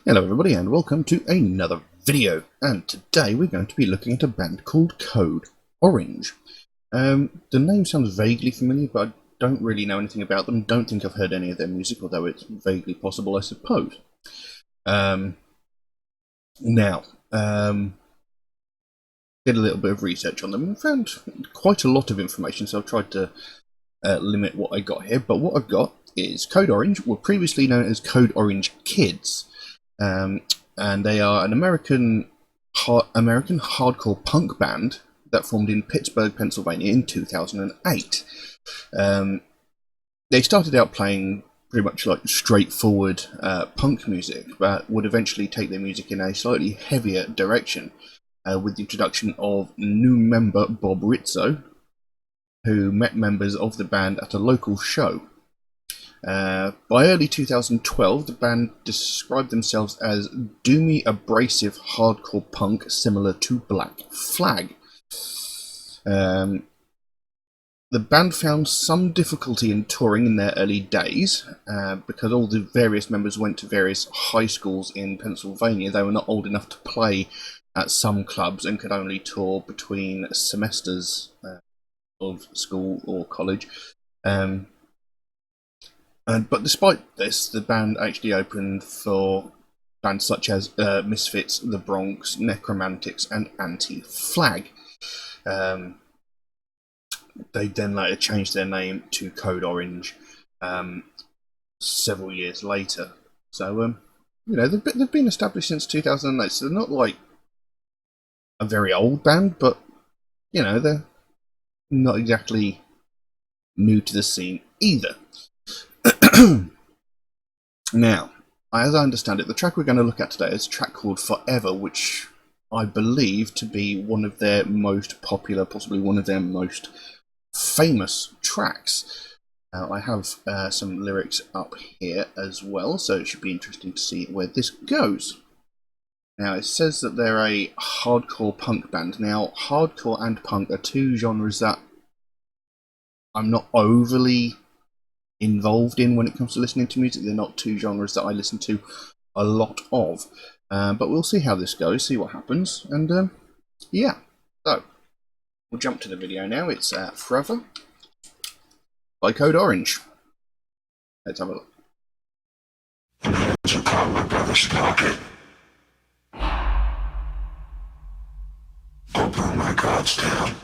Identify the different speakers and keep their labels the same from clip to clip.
Speaker 1: Hello everybody and welcome to another video, and today we're going to be looking at a band called Code Orange. The name sounds vaguely familiar, but I don't really know anything about them. Don't think I've heard any of their music, although it's vaguely possible, I suppose. Did a little bit of research on them and found quite a lot of information, so I've tried to limit what I got here. But what I've got is Code Orange, were previously known as Code Orange Kids. And they are an American hardcore punk band that formed in Pittsburgh, Pennsylvania in 2008. They started out playing pretty much like straightforward punk music, but would eventually take their music in a slightly heavier direction with the introduction of new member Bob Rizzo, who met members of the band at a local show. By early 2012, the band described themselves as doomy, abrasive hardcore punk similar to Black Flag. The band found some difficulty in touring in their early days because all the various members went to various high schools in Pennsylvania. They were not old enough to play at some clubs and could only tour between semesters of school or college. But despite this, the band actually opened for bands such as Misfits, The Bronx, Necromantics, and Anti-Flag. They then later changed their name to Code Orange several years later. So, they've been established since 2008, so they're not like a very old band, but, they're not exactly new to the scene either. Now, as I understand it, the track we're going to look at today is a track called Forever, which I believe to be one of their most popular, possibly one of their most famous tracks. I have some lyrics up here as well, so it should be interesting to see where this goes. Now, it says that they're a hardcore punk band. Now, hardcore and punk are two genres that I'm not overly involved in when it comes to listening to music. They're not two genres that I listen to a lot of, but we'll see how this goes, see what happens, and yeah, so we'll jump to the video now. It's Forever by Code Orange. Let's have a look.
Speaker 2: To call my brother's pocket. Open my guards down.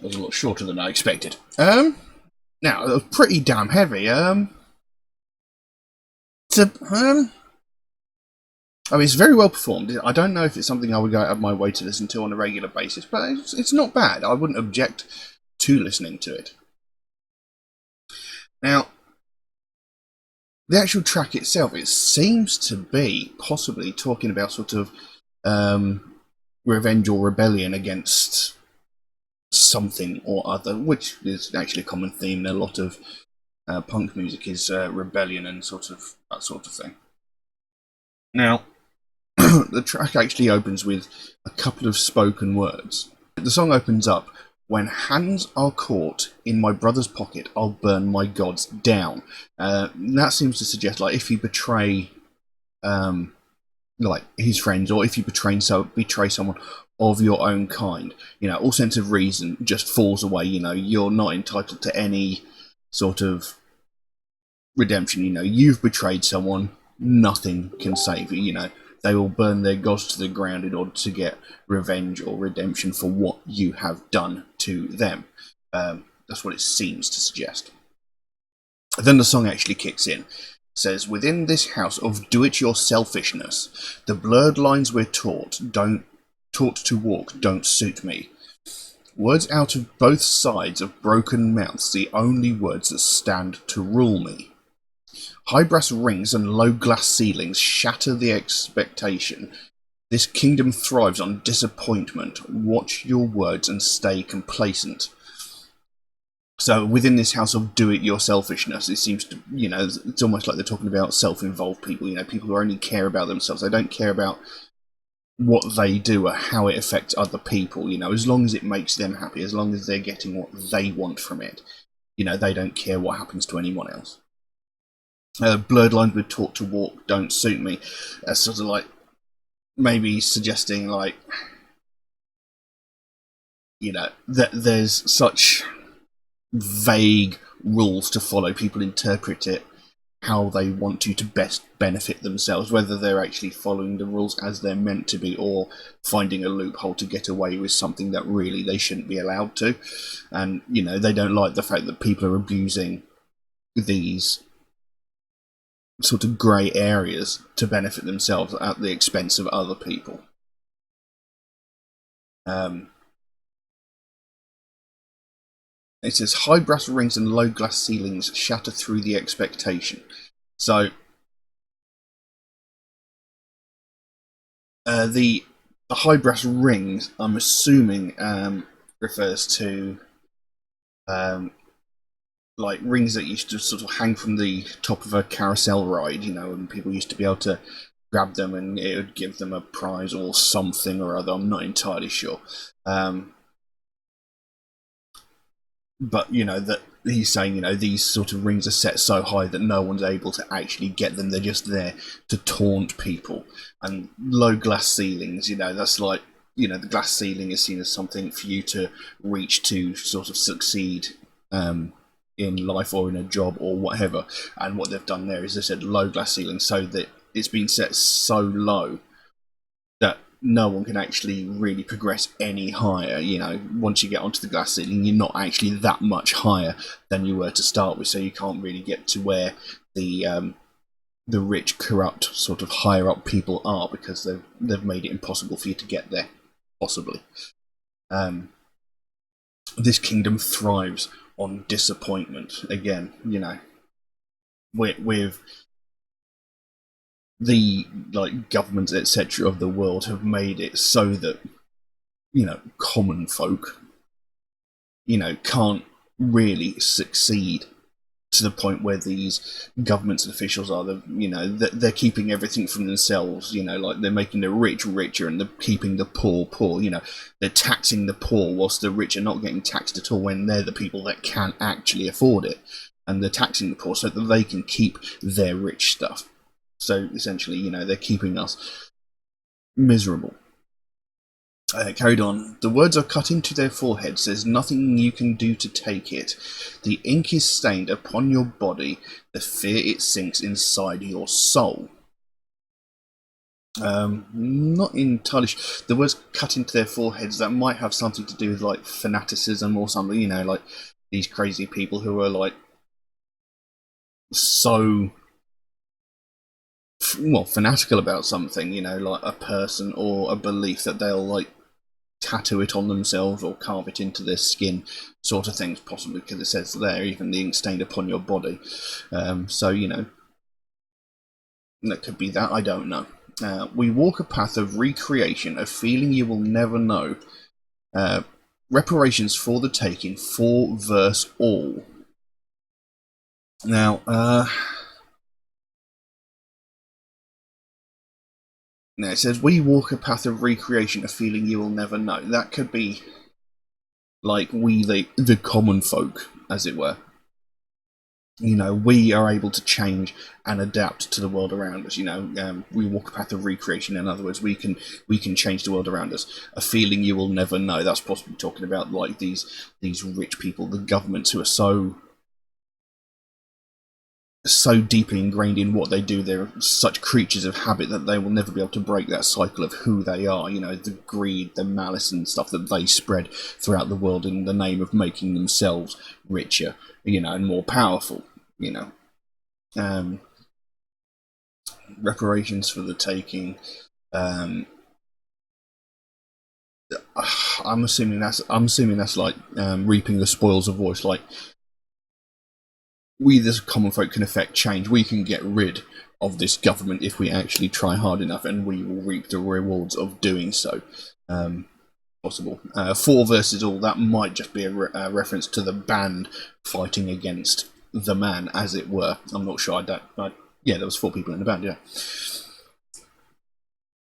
Speaker 1: was a lot shorter than I expected. Now, it was pretty damn heavy. I mean, it's very well performed. I don't know if it's something I would go out of my way to listen to on a regular basis, but it's not bad. I wouldn't object to listening to it. Now, the actual track itself, it seems to be possibly talking about sort of revenge or rebellion against something or other, which is actually a common theme in a lot of punk music, is rebellion and sort of that sort of thing. Now, the track actually opens with a couple of spoken words. The song opens up, "When hands are caught in my brother's pocket, I'll burn my gods down." That seems to suggest, like, if you betray like his friends, or if you betray someone of your own kind, all sense of reason just falls away. You're not entitled to any sort of redemption. You've betrayed someone, nothing can save you. They will burn their gods to the ground in order to get revenge or redemption for what you have done to them. That's what it seems to suggest. Then the song actually kicks in. It says, "Within this house of do-it-yourselfishness, the blurred lines we're taught to walk don't suit me. Words out of both sides of broken mouths, the only words that stand to rule me. High brass rings and low glass ceilings shatter the expectation. This kingdom thrives on disappointment. Watch your words and stay complacent." So within this house of do-it-yourselfishness, it seems to, it's almost like they're talking about self-involved people, people who only care about themselves. They don't care about what they do or how it affects other people, as long as it makes them happy, as long as they're getting what they want from it. They don't care what happens to anyone else. Blurred lines we're taught to walk don't suit me. That's sort of like maybe suggesting, like, that there's such vague rules to follow. People interpret it how they want to best benefit themselves, whether they're actually following the rules as they're meant to be, or finding a loophole to get away with something that really they shouldn't be allowed to. And they don't like the fact that people are abusing these sort of grey areas to benefit themselves at the expense of other people. It says, "High brass rings and low glass ceilings shatter through the expectation." So, the high brass rings, I'm assuming, refers to like rings that used to sort of hang from the top of a carousel ride, and people used to be able to grab them and it would give them a prize or something or other. I'm not entirely sure. But that he's saying, these sort of rings are set so high that no one's able to actually get them. They're just there to taunt people. And low glass ceilings, that's like, the glass ceiling is seen as something for you to reach to sort of succeed in life or in a job or whatever. And what they've done there is they said low glass ceiling, so that it's been set so low that no one can actually really progress any higher. Once you get onto the glass ceiling, you're not actually that much higher than you were to start with, so you can't really get to where the rich, corrupt, sort of higher up people are, because they've made it impossible for you to get there, possibly. This kingdom thrives on disappointment. Again, with the governments, etc., of the world have made it so that common folk can't really succeed to the point where these governments and officials are they're keeping everything from themselves. Like they're making the rich richer and they're keeping the poor poor. They're taxing the poor whilst the rich are not getting taxed at all, when they're the people that can actually afford it, and they're taxing the poor so that they can keep their rich stuff. So essentially, they're keeping us miserable. Carried on. "The words are cut into their foreheads. There's nothing you can do to take it. The ink is stained upon your body. The fear it sinks inside your soul." Not entirely. There was cut into their foreheads that might have something to do with like fanaticism or something. You know, like these crazy people who are like so fanatical about something. You know, like a person or a belief that they'll like tattoo it on themselves or carve it into their skin, sort of things. Possibly because it says there, even the ink stained upon your body. So you know, that could be that. I don't know. We walk a path of recreation, a feeling you will never know. Uh, reparations for the taking, for verse all. Now, now it says we walk a path of recreation, a feeling you will never know. That could be like we, the common folk, as it were. You know, we are able to change and adapt to the world around us. You know, we walk a path of recreation. In other words, we can change the world around us. A feeling you will never know. That's possibly talking about like these rich people, the governments who are so deeply ingrained in what they do. They're such creatures of habit that they will never be able to break that cycle of who they are. You know, the greed, the malice and stuff that they spread throughout the world in the name of making themselves richer, you know, and more powerful, you know. Reparations for the taking. Um, I'm assuming that's like reaping the spoils of war. It's like we, the common folk, can affect change. We can get rid of this government if we actually try hard enough, and we will reap the rewards of doing so. Possible. For versus all, that might just be a reference to the band fighting against the man, as it were. I'm not sure. Yeah, there was 4 people in the band. Yeah.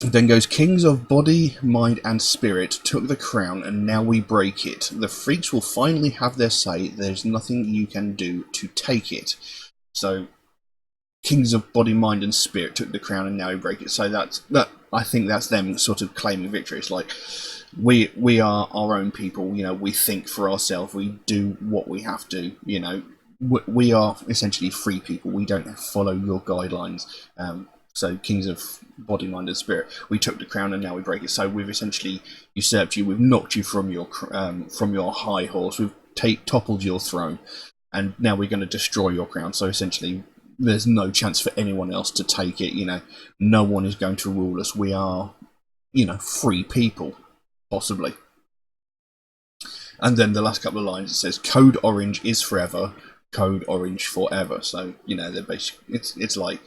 Speaker 1: Then goes kings of body, mind, and spirit took the crown, and now we break it. The freaks will finally have their say. There's nothing you can do to take it. So, kings of body, mind, and spirit took the crown, and now we break it. So that I think that's them sort of claiming victory. It's like we are our own people. You know, we think for ourselves. We do what we have to. You know, we are essentially free people. We don't follow your guidelines. So kings of body, mind, and spirit, we took the crown and now we break it. So we've essentially usurped you. We've knocked you from your high horse. We've toppled your throne, and now we're going to destroy your crown. So essentially, there's no chance for anyone else to take it. You know, no one is going to rule us. We are, you know, free people, possibly. And then the last couple of lines, it says, "Code Orange is forever, Code Orange forever." So you know, they're basically it's like,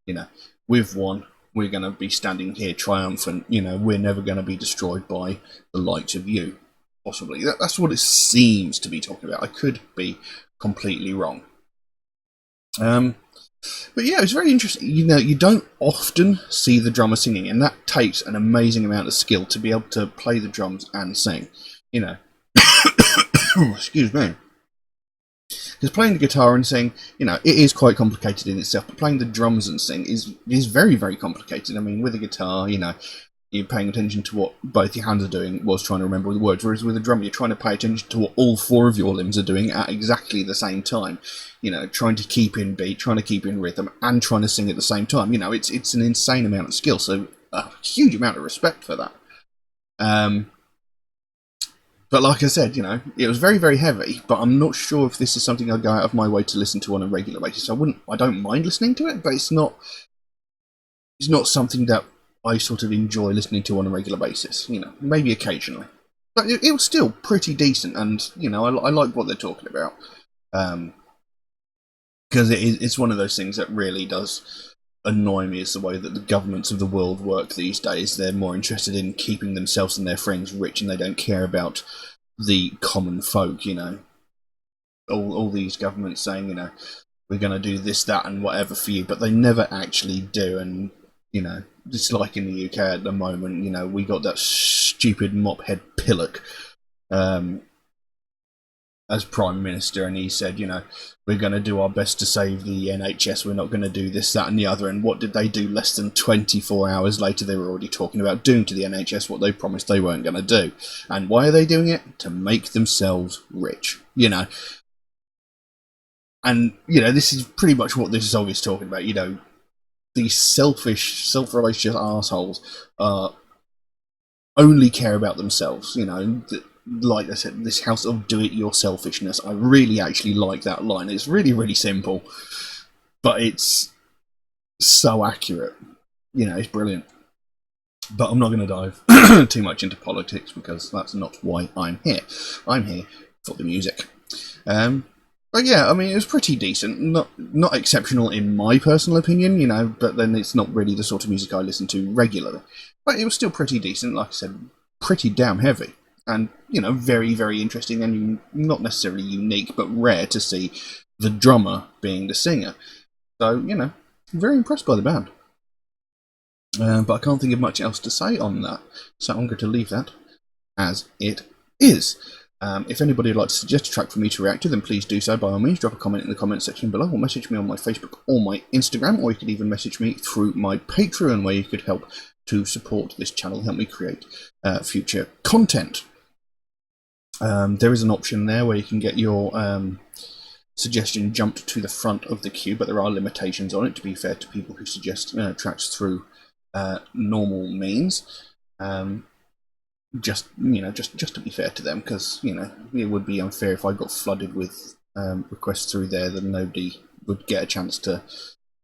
Speaker 1: you know, we've won. We're going to be standing here triumphant. You know, we're never going to be destroyed by the likes of you. Possibly. That's what it seems to be talking about. I could be completely wrong. But yeah, it's very interesting. You know, you don't often see the drummer singing, and that takes an amazing amount of skill to be able to play the drums and sing. You know, excuse me. Because playing the guitar and sing, you know, it is quite complicated in itself. But playing the drums and sing is very, very complicated. I mean, with a guitar, you know, you're paying attention to what both your hands are doing whilst trying to remember the words. Whereas with a drum, you're trying to pay attention to what all 4 of your limbs are doing at exactly the same time. You know, trying to keep in beat, trying to keep in rhythm, and trying to sing at the same time. You know, it's an insane amount of skill. So a huge amount of respect for that. But like I said, you know, it was very, very heavy, but I'm not sure if this is something I'd go out of my way to listen to on a regular basis. I don't mind listening to it, but it's not something that I sort of enjoy listening to on a regular basis. You know, maybe occasionally. But it was still pretty decent, and, you know, I like what they're talking about. Because it's one of those things that really does annoy me, is the way that the governments of the world work these days. They're more interested in keeping themselves and their friends rich, and they don't care about the common folk. You know, all these governments saying, you know, we're going to do this, that, and whatever for you, but they never actually do. And you know, just like in the UK at the moment, you know, we got that stupid mophead Pillock as Prime Minister, and he said, you know, we're going to do our best to save the NHS, we're not going to do this, that, and the other. And what did they do? Less than 24 hours later, they were already talking about doing to the NHS what they promised they weren't going to do. And why are they doing it? To make themselves rich, you know. And, you know, this is pretty much what this song is talking about, you know. these selfish, self-righteous assholes only care about themselves. Like I said, this house of do-it-yourselfishness. I really actually like that line. It's really, really simple, but it's so accurate. It's brilliant. But I'm not going to dive too much into politics because that's not why I'm here. I'm here for the music. But yeah, I mean, it was pretty decent. Not exceptional in my personal opinion, but then it's not really the sort of music I listen to regularly. But it was still pretty decent, like I said, pretty damn heavy. And, very, very interesting and not necessarily unique, but rare to see the drummer being the singer. So, very impressed by the band. But I can't think of much else to say on that, so I'm going to leave that as it is. If anybody would like to suggest a track for me to react to, then please do so by all means. Drop a comment in the comment section below, or message me on my Facebook or my Instagram, or you could even message me through my Patreon, where you could help to support this channel, help me create future content. There is an option there where you can get your suggestion jumped to the front of the queue, but there are limitations on it, to be fair to people who suggest tracks through normal means. Just to be fair to them, because it would be unfair if I got flooded with requests through there, then nobody would get a chance to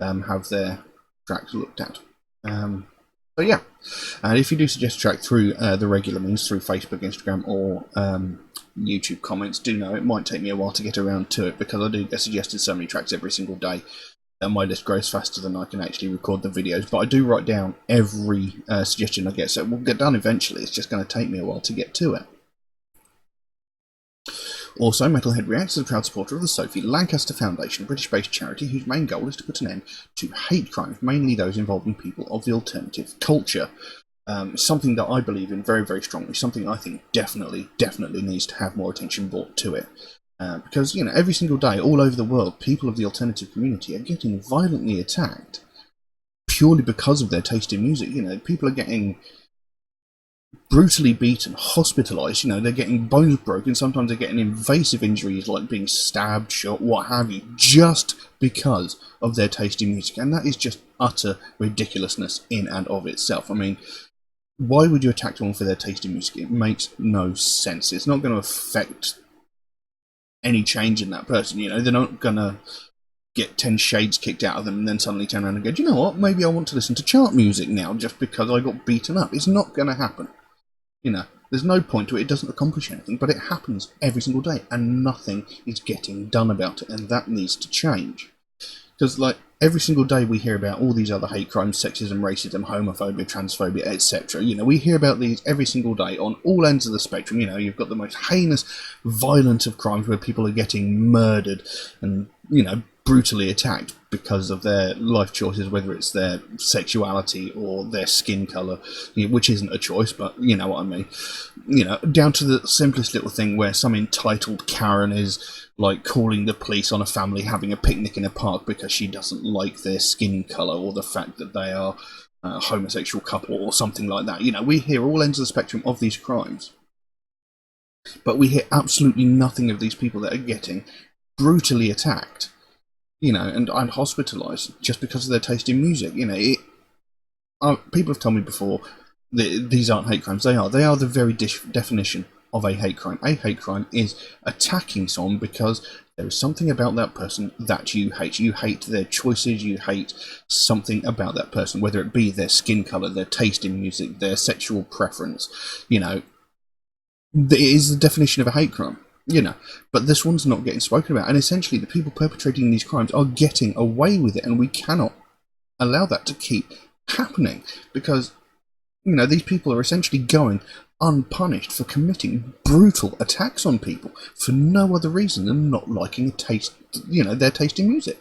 Speaker 1: have their tracks looked at. So yeah, and if you do suggest a track through the regular means, through Facebook, Instagram, or YouTube comments, do know it might take me a while to get around to it, because I do get suggested so many tracks every single day that my list grows faster than I can actually record the videos. But I do write down every suggestion I get, so it will get done eventually. It's just going to take me a while to get to it. Also, Metalhead Reacts is a proud supporter of the Sophie Lancaster Foundation, a British-based charity whose main goal is to put an end to hate crimes, mainly those involving people of the alternative culture. Something that I believe in very, very strongly, something I think definitely needs to have more attention brought to it. Because, every single day, all over the world, people of the alternative community are getting violently attacked purely because of their taste in music. People are getting brutally beaten, hospitalised, they're getting bones broken, sometimes they're getting invasive injuries like being stabbed, shot, what have you, just because of their taste in music. And that is just utter ridiculousness in and of itself. I mean, why would you attack someone for their taste in music? It makes no sense. It's not going to affect any change in that person. They're not going to get 10 shades kicked out of them and then suddenly turn around and go, do you know what, maybe I want to listen to chart music now just because I got beaten up. It's not going to happen. There's no point to it. It doesn't accomplish anything, but it happens every single day and nothing is getting done about it, and that needs to change. Because, every single day we hear about all these other hate crimes, sexism, racism, homophobia, transphobia, etc. We hear about these every single day on all ends of the spectrum. You've got the most heinous, violent of crimes where people are getting murdered and, brutally attacked because of their life choices, whether it's their sexuality or their skin colour, which isn't a choice, but you know what I mean. Down to the simplest little thing where some entitled Karen is calling the police on a family having a picnic in a park because she doesn't like their skin colour or the fact that they are a homosexual couple or something like that. We hear all ends of the spectrum of these crimes, but we hear absolutely nothing of these people that are getting brutally attacked, and hospitalised just because of their taste in music. People have told me before that these aren't hate crimes. They are. They are the very definition of a hate crime. A hate crime is attacking someone because there is something about that person that you hate. You hate their choices. You hate something about that person, whether it be their skin colour, their taste in music, their sexual preference. It is the definition of a hate crime. But this one's not getting spoken about, and essentially the people perpetrating these crimes are getting away with it, and we cannot allow that to keep happening, because these people are essentially going unpunished for committing brutal attacks on people for no other reason than not liking their taste in music.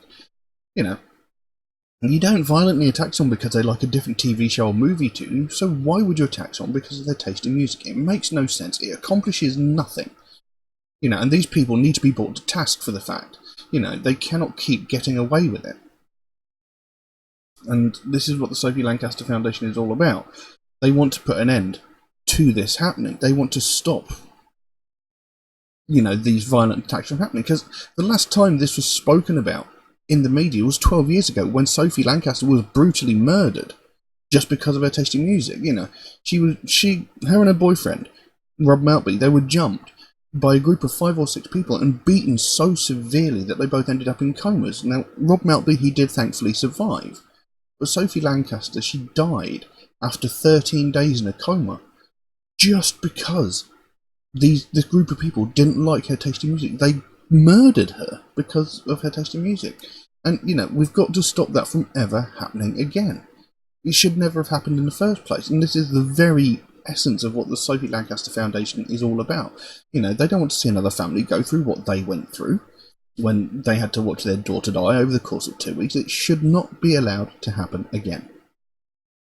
Speaker 1: You don't violently attack someone because they like a different TV show or movie to you, so why would you attack someone because of their taste in music? It makes no sense. It accomplishes nothing. And these people need to be brought to task for the fact. They cannot keep getting away with it. And this is what the Sophie Lancaster Foundation is all about. They want to put an end to this happening. They want to stop, these violent attacks from happening. Because the last time this was spoken about in the media was 12 years ago when Sophie Lancaster was brutally murdered just because of her taste in music. You know, her and her boyfriend, Rob Maltby, they were jumped by a group of 5 or 6 people and beaten so severely that they both ended up in comas. Now, Rob Maltby, he did thankfully survive, but Sophie Lancaster, she died after 13 days in a coma just because this group of people didn't like her taste in music. They murdered her because of her taste in music. And, you know, we've got to stop that from ever happening again. It should never have happened in the first place. And this is the very essence of what the Sophie Lancaster Foundation is all about. You know, they don't want to see another family go through what they went through when they had to watch their daughter die over the course of 2 weeks. It should not be allowed to happen again.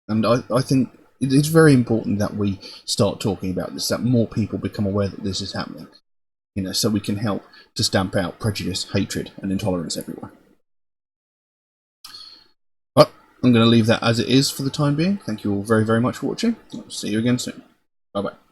Speaker 1: And I think it's very important that we start talking about this, that more people become aware that this is happening. You know, so we can help to stamp out prejudice, hatred, and intolerance everywhere. But I'm going to leave that as it is for the time being. Thank you all very, very much for watching. I'll see you again soon. Bye-bye.